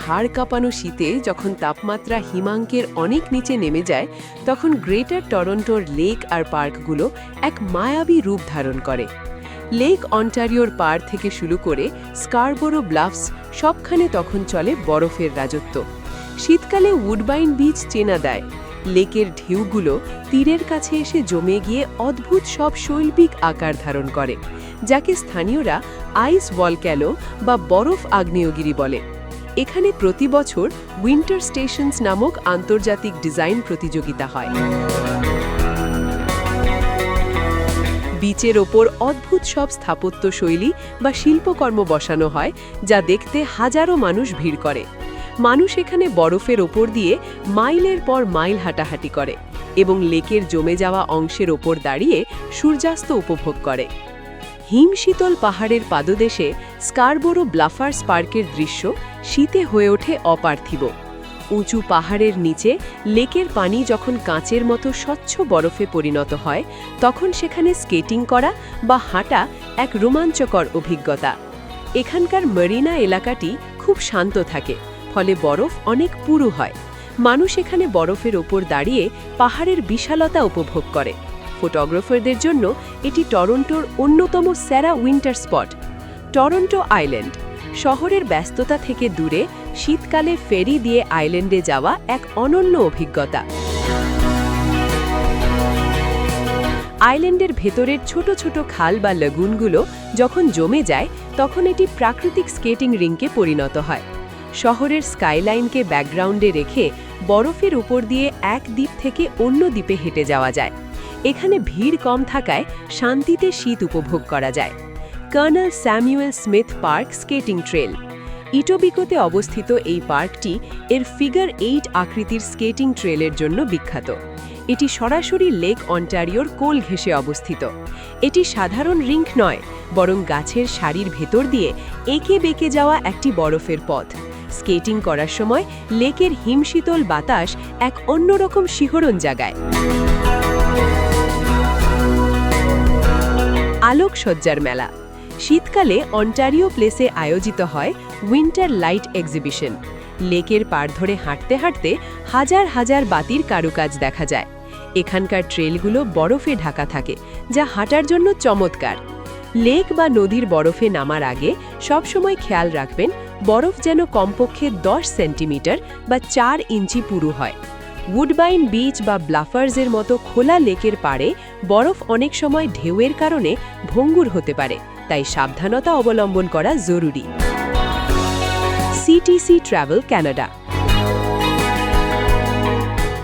হাড় কাঁপানো শীতে যখন তাপমাত্রা হিমাঙ্কের অনেক নিচে নেমে যায়, তখন গ্রেটার টরন্টোর লেক আর পার্কগুলো এক মায়াবী রূপ ধারণ করে। লেক অন্টারিওর পাড় থেকে শুরু করে স্কারবোরো ব্লাফস সবখানে তখন চলে বরফের রাজত্ব। শীতকালে উডবাইন বিচ চেনা দেয়। লেকের ঢেউগুলো তীরের কাছে এসে জমে গিয়ে অদ্ভুত সব শৈল্পিক আকার ধারণ করে, যাকে স্থানীয়রা আইস ভলক্যানো বা বরফ আগ্নেয়গিরি বলে। এখানে প্রতি বছর উইন্টার স্টেশনস নামক আন্তর্জাতিক ডিজাইন প্রতিযোগিতা হয়। বিচের ওপর অদ্ভুত সব স্থাপত্য শৈলী বা শিল্পকর্ম বসানো হয়, যা দেখতে হাজারো মানুষ ভিড় করে। মানুষ এখানে বরফের ওপর দিয়ে মাইলের পর মাইল হাঁটাহাঁটি করে এবং লেকের জমে যাওয়া অংশের ওপর দাঁড়িয়ে সূর্যাস্ত উপভোগ করে। হিমশীতল পাহাড়ের পাদদেশে স্কারবোরো ব্লাফার্স পার্কের দৃশ্য শীতে হয়ে ওঠে অপার্থিব। উঁচু পাহাড়ের নিচে লেকের পানি যখন কাঁচের মতো স্বচ্ছ বরফে পরিণত হয়, তখন সেখানে স্কেটিং করা বা হাঁটা এক রোমাঞ্চকর অভিজ্ঞতা। এখানকার মেরিনা এলাকাটি খুব শান্ত থাকে, ফলে বরফ অনেক পুরু হয়। মানুষ এখানে বরফের ওপর দাঁড়িয়ে পাহাড়ের বিশালতা উপভোগ করে। ফটোগ্রাফারদের জন্য এটি টরন্টোর অন্যতম সেরা উইন্টার স্পট। টরন্টো আইল্যান্ড শহরের ব্যস্ততা থেকে দূরে শীতকালে ফেরি দিয়ে আইল্যান্ডে যাওয়া এক অনন্য অভিজ্ঞতা। আইল্যান্ডের ভেতরের ছোট ছোট খাল বা লাগুনগুলো যখন জমে যায়, তখন এটি প্রাকৃতিক স্কেটিং রিংকে পরিণত হয়। শহরের স্কাইলাইনকে ব্যাকগ্রাউন্ডে রেখে বরফের উপর দিয়ে এক দ্বীপ থেকে অন্য দ্বীপে হেঁটে যাওয়া যায়। এখানে ভিড় কম থাকায় শান্তিতে শীত উপভোগ করা যায়। Colonel Samuel Smith Park skating trail ইটোবিকোতে অবস্থিত এই পার্কটি এর ফিগার 8 আকৃতির স্কেটিং ট্রেলের জন্য বিখ্যাত। এটি সরাসরি লেক অন্টারিওর কোল ঘেঁষে অবস্থিত। এটি সাধারণ রিঙ্ক নয়, বরং গাছের সারির ভেতর দিয়ে এঁকে বেঁকে যাওয়া একটি বরফের পথ। স্কেটিং করার সময় লেকের হিমশীতল বাতাস এক অন্যরকম শিহরণ জাগায়। আলোকসজ্জার মেলা শীতকালে অন্টারিও প্লেসে আয়োজিত হয় উইন্টার লাইট এক্সিবিশন। লেকের পাড় ধরে হাঁটতে হাঁটতে হাজার হাজার বাতির কারুকাজ দেখা যায়। এখানকার ট্রেলগুলো বরফে ঢাকা থাকে, যা হাঁটার জন্য চমৎকার। লেক বা নদীর বরফে নামার আগে সবসময় খেয়াল রাখবেন বরফ যেন কমপক্ষে 10 সেন্টিমিটার বা 4 ইঞ্চি পুরু হয়। উডবাইন বিচ বা ব্লাফার্সের মতো খোলা লেকের পাড়ে বরফ অনেক সময় ঢেউয়ের কারণে ভঙ্গুর হতে পারে, তাই সাবধানতা অবলম্বন করা জরুরি। CTC travel Canada.